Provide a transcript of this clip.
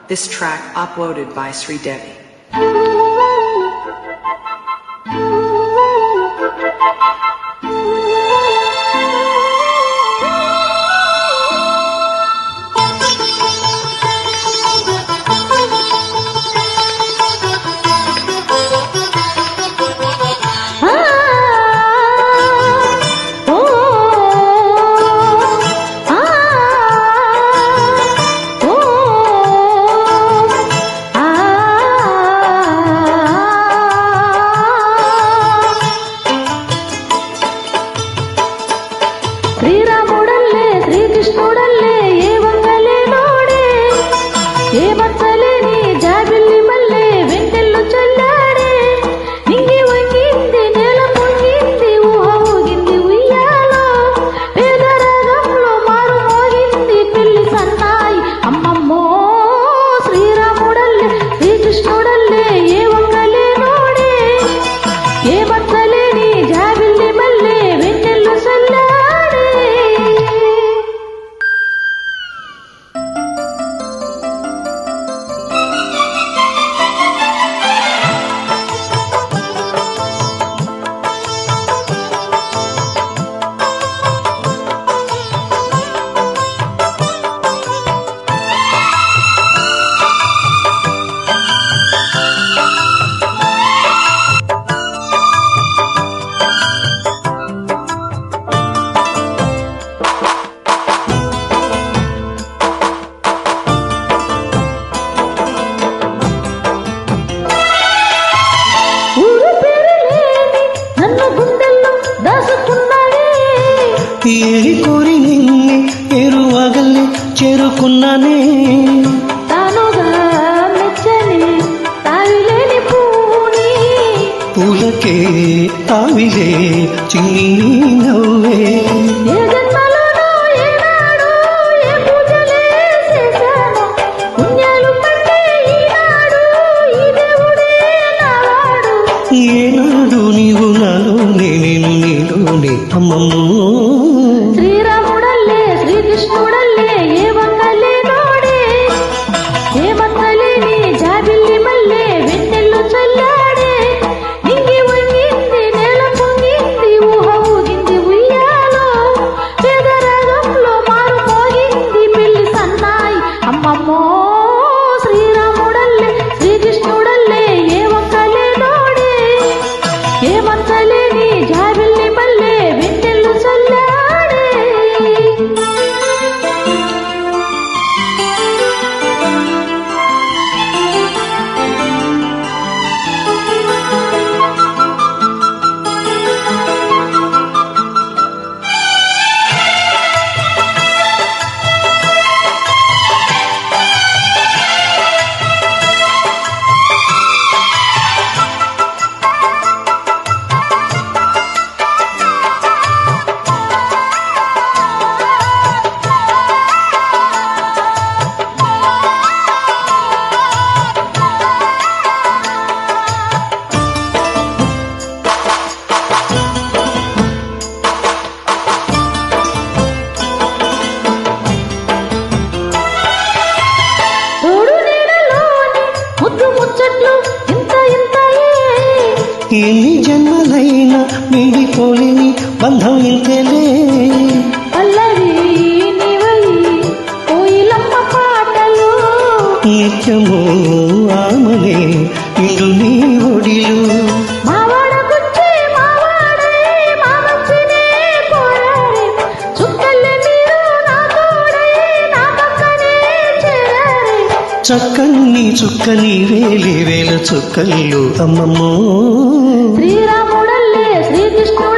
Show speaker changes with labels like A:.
A: This track uploaded by Sri Devi.
B: శ్రీరాముడల్లే శ్రీకృష్ణుడల్లే ఏ వంగలే నోడే ఏ బచ్చలేని జాబిల్లి మల్లె వెంటెల్లు చల్లాడే నింగి వంగింది నేల పొంగింది ఊహ ఊగింది ఉయ్యాలో పేద రాగంలో మారు మోగింది పెళ్లి సన్నాయి అమ్మమ్మో శ్రీరాముడల్లే శ్రీకృష్ణుడల్లే ఏ వంగలే నోడే ఏ బచ్చలేని జాబిల్లి మల్లె వెంటెల్లు చల్లాడే.
C: ఏరి కోరి నిన్నే ఎరువగల్లే చేరుకున్నానే
B: తానుగా మెచ్చని తావిలేని పూని
C: పూలకే తావిలే చిన్ని నవ్వే
B: ఏ జన్మలోనో ఏనాడో ఏ పూజలే చేశానో పుణ్యాలు పట్టే ఈనాడు ఈ దేవుడే నావాడు.
C: ఏనాడు నీవు నాలోనే నేను నీలోనే అమ్మమ్మో
B: శ్రీరాముడల్లే శ్రీకృష్ణుడల్లే ఏ వంగలే నోడే ఏ బత్తలేని జాబిల్లి మల్లె వెన్నెల్లు చల్లాడే నింగి వంగింది నేల పొంగింది ఊహ ఊగింది ఉయ్యాలో పేద రాగంలో మారు మోగింది పెళ్లి సన్నాయి అమ్మమ్మో శ్రీరాముడల్లే శ్రీకృష్ణుడల్లే ఏ వంగలే నోడే ఏ బత్తలేని జాబిల్లి మల్లె వెన్నెల్లు చల్లాడే.
C: ఎన్ని జన్మలైనా మిడిపోలేని బంధం ఇంతేలే
B: పల్లవి నీవై కోయిలమ్మ పాటలు
C: నిత్యము ఆమనే ఇందు నీ ఒడిలు
B: మావాడకొచ్చే మావాడే మా మంచినే కోరారే చుక్కల్లి మీరు నా తోడై నా పక్కనే చేరారే
C: చక్కని చుక్కని వేలి వేల చుక్కలు అమ్మమ్మో
B: శ్రీరాముడల్లే శ్రీకృష్ణుడు